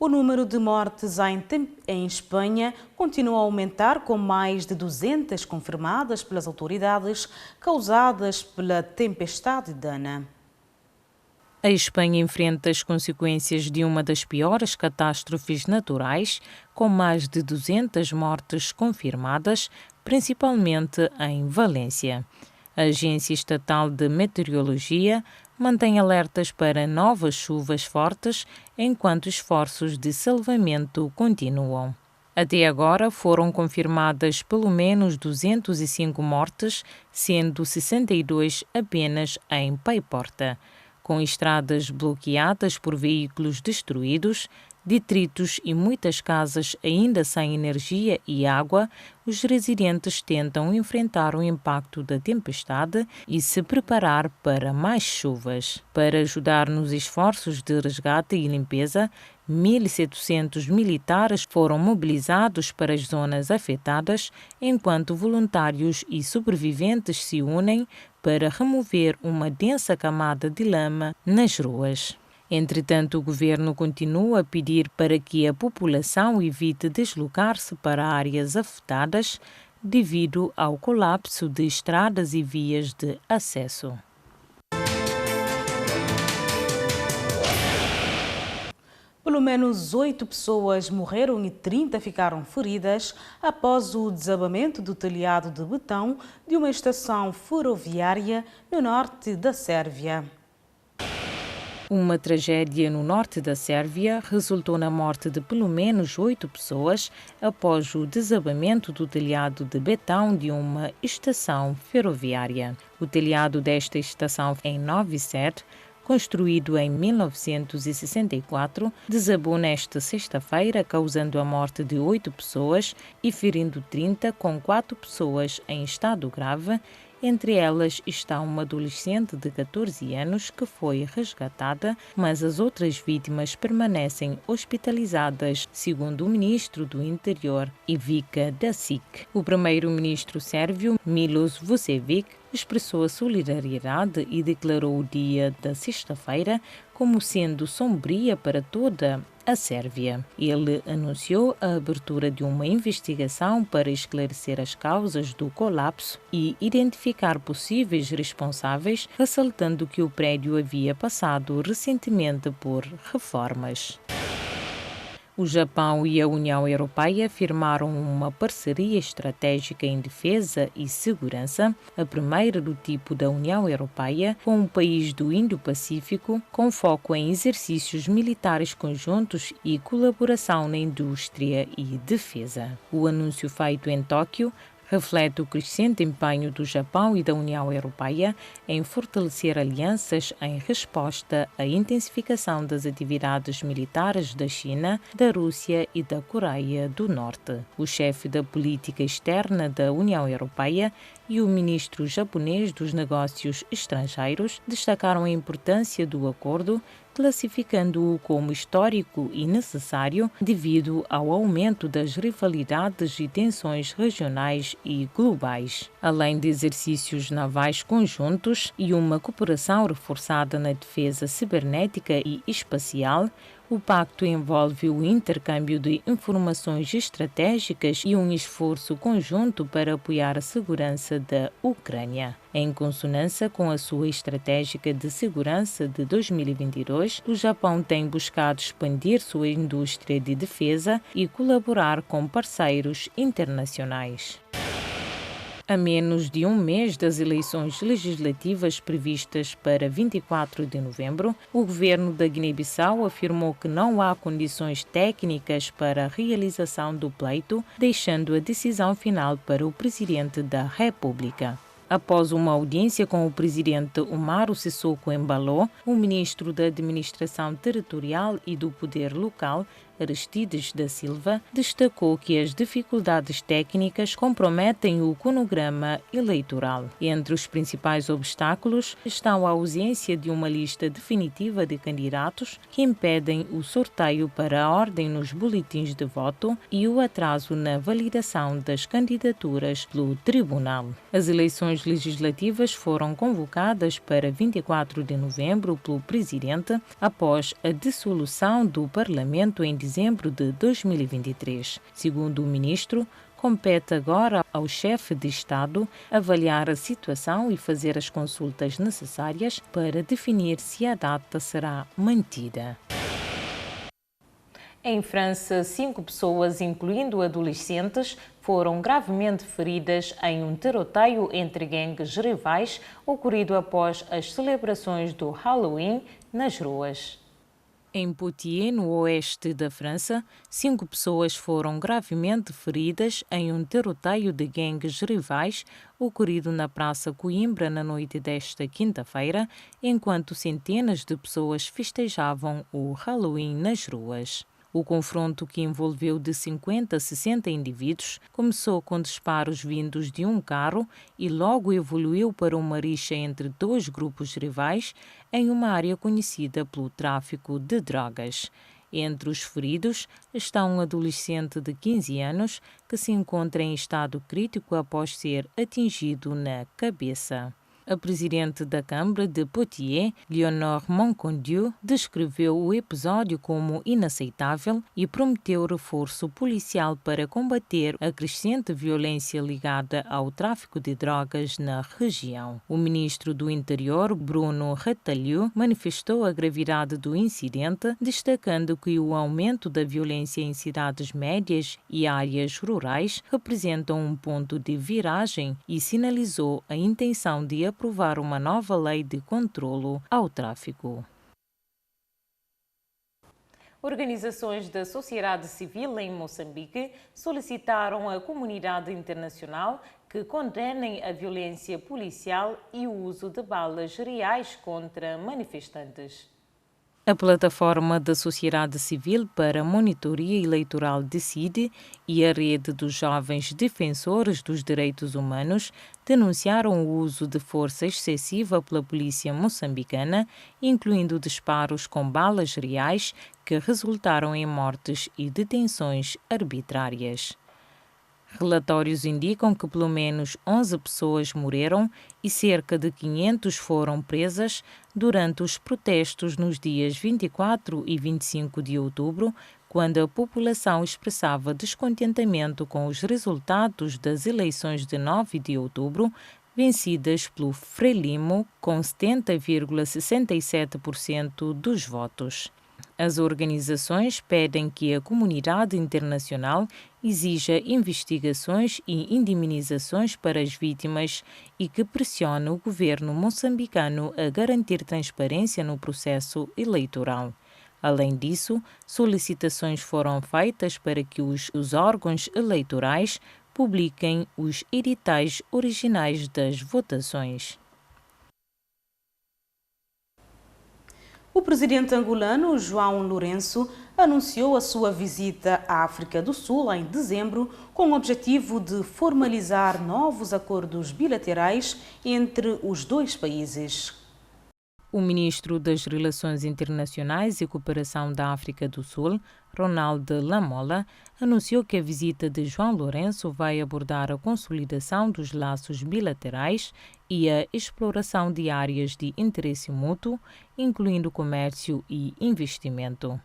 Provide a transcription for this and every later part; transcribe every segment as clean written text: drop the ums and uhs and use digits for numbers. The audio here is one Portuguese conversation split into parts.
O número de mortes em Espanha continua a aumentar, com mais de 200 confirmadas pelas autoridades, causadas pela tempestade Dana. A Espanha enfrenta as consequências de uma das piores catástrofes naturais, com mais de 200 mortes confirmadas, principalmente em Valência. A Agência Estatal de Meteorologia mantém alertas para novas chuvas fortes, enquanto esforços de salvamento continuam. Até agora foram confirmadas pelo menos 205 mortes, sendo 62 apenas em Paiporta. Com estradas bloqueadas por veículos destruídos, detritos e muitas casas ainda sem energia e água, os residentes tentam enfrentar o impacto da tempestade e se preparar para mais chuvas. Para ajudar nos esforços de resgate e limpeza, 1.700 militares foram mobilizados para as zonas afetadas, enquanto voluntários e sobreviventes se unem para remover uma densa camada de lama nas ruas. Entretanto, o governo continua a pedir para que a população evite deslocar-se para áreas afetadas devido ao colapso de estradas e vias de acesso. Pelo menos 8 pessoas morreram e 30 ficaram feridas após o desabamento do telhado de betão de uma estação ferroviária no norte da Sérvia. Uma tragédia no norte da Sérvia resultou na morte de pelo menos 8 pessoas após o desabamento do telhado de betão de uma estação ferroviária. O telhado desta estação em Novi Sad, construído em 1964, desabou nesta sexta-feira, causando a morte de 8 pessoas e ferindo 30, com 4 pessoas em estado grave. Entre elas está uma adolescente de 14 anos que foi resgatada, mas as outras vítimas permanecem hospitalizadas, segundo o ministro do Interior, Ivica Dačić. O primeiro-ministro sérvio, Miloš Vučević, expressou a solidariedade e declarou o dia da sexta-feira como sendo sombria para toda a Sérvia. Ele anunciou a abertura de uma investigação para esclarecer as causas do colapso e identificar possíveis responsáveis, ressaltando que o prédio havia passado recentemente por reformas. O Japão e a União Europeia firmaram uma parceria estratégica em defesa e segurança, a primeira do tipo da União Europeia, com um país do Indo-Pacífico, com foco em exercícios militares conjuntos e colaboração na indústria e defesa. O anúncio feito em Tóquio reflete o crescente empenho do Japão e da União Europeia em fortalecer alianças em resposta à intensificação das atividades militares da China, da Rússia e da Coreia do Norte. O chefe da política externa da União Europeia e o ministro japonês dos Negócios Estrangeiros destacaram a importância do acordo, classificando-o como histórico e necessário devido ao aumento das rivalidades e tensões regionais e globais. Além de exercícios navais conjuntos e uma cooperação reforçada na defesa cibernética e espacial, o pacto envolve o intercâmbio de informações estratégicas e um esforço conjunto para apoiar a segurança da Ucrânia. Em consonância com a sua estratégia de segurança de 2022, o Japão tem buscado expandir sua indústria de defesa e colaborar com parceiros internacionais. A menos de um mês das eleições legislativas previstas para 24 de novembro, o governo da Guiné-Bissau afirmou que não há condições técnicas para a realização do pleito, deixando a decisão final para o presidente da República. Após uma audiência com o presidente Umaru Sissoko Embalo, o ministro da Administração Territorial e do Poder Local, Aristides da Silva, destacou que as dificuldades técnicas comprometem o cronograma eleitoral. Entre os principais obstáculos estão a ausência de uma lista definitiva de candidatos que impedem o sorteio para a ordem nos boletins de voto e o atraso na validação das candidaturas pelo tribunal. As eleições legislativas foram convocadas para 24 de novembro pelo presidente após a dissolução do Parlamento em dezembro dezembro de 2023. Segundo o ministro, compete agora ao chefe de Estado avaliar a situação e fazer as consultas necessárias para definir se a data será mantida. Em França, 5 pessoas, incluindo adolescentes, foram gravemente feridas em um tiroteio entre gangues rivais ocorrido após as celebrações do Halloween nas ruas. Em Poitiers, no oeste da França, 5 pessoas foram gravemente feridas em um tiroteio de gangues rivais ocorrido na Praça Coimbra na noite desta quinta-feira, enquanto centenas de pessoas festejavam o Halloween nas ruas. O confronto, que envolveu de 50 a 60 indivíduos, começou com disparos vindos de um carro e logo evoluiu para uma rixa entre 2 grupos rivais em uma área conhecida pelo tráfico de drogas. Entre os feridos está um adolescente de 15 anos que se encontra em estado crítico após ser atingido na cabeça. A presidente da Câmara de Poitiers, Léonore Moncondieu, descreveu o episódio como inaceitável e prometeu reforço policial para combater a crescente violência ligada ao tráfico de drogas na região. O ministro do Interior, Bruno Retailleau, manifestou a gravidade do incidente, destacando que o aumento da violência em cidades médias e áreas rurais representa um ponto de viragem e sinalizou a intenção de aprovar uma nova lei de controlo ao tráfico. Organizações da sociedade civil em Moçambique solicitaram à comunidade internacional que condenem a violência policial e o uso de balas reais contra manifestantes. A plataforma da sociedade civil para a monitoria eleitoral DECIDE e a rede dos jovens defensores dos direitos humanos denunciaram o uso de força excessiva pela polícia moçambicana, incluindo disparos com balas reais que resultaram em mortes e detenções arbitrárias. Relatórios indicam que pelo menos 11 pessoas morreram e cerca de 500 foram presas durante os protestos nos dias 24 e 25 de outubro, quando a população expressava descontentamento com os resultados das eleições de 9 de outubro, vencidas pelo Frelimo, com 70,67% dos votos. As organizações pedem que a comunidade internacional exija investigações e indemnizações para as vítimas e que pressione o governo moçambicano a garantir transparência no processo eleitoral. Além disso, solicitações foram feitas para que os órgãos eleitorais publiquem os editais originais das votações. O presidente angolano, João Lourenço, anunciou a sua visita à África do Sul em dezembro com o objetivo de formalizar novos acordos bilaterais entre os dois países. O ministro das Relações Internacionais e Cooperação da África do Sul, Ronald Lamola, anunciou que a visita de João Lourenço vai abordar a consolidação dos laços bilaterais e a exploração de áreas de interesse mútuo, incluindo comércio e investimento.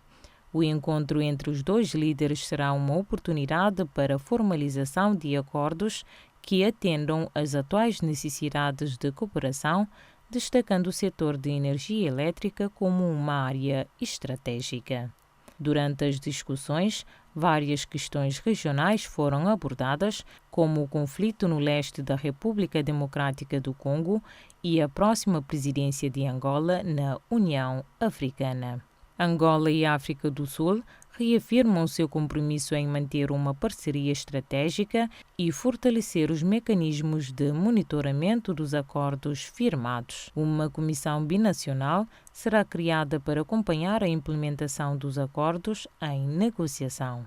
O encontro entre os dois líderes será uma oportunidade para a formalização de acordos que atendam às atuais necessidades de cooperação, destacando o setor de energia elétrica como uma área estratégica. Durante as discussões, várias questões regionais foram abordadas, como o conflito no leste da República Democrática do Congo e a próxima presidência de Angola na União Africana. Angola e África do Sul reafirmam seu compromisso em manter uma parceria estratégica e fortalecer os mecanismos de monitoramento dos acordos firmados. Uma comissão binacional será criada para acompanhar a implementação dos acordos em negociação.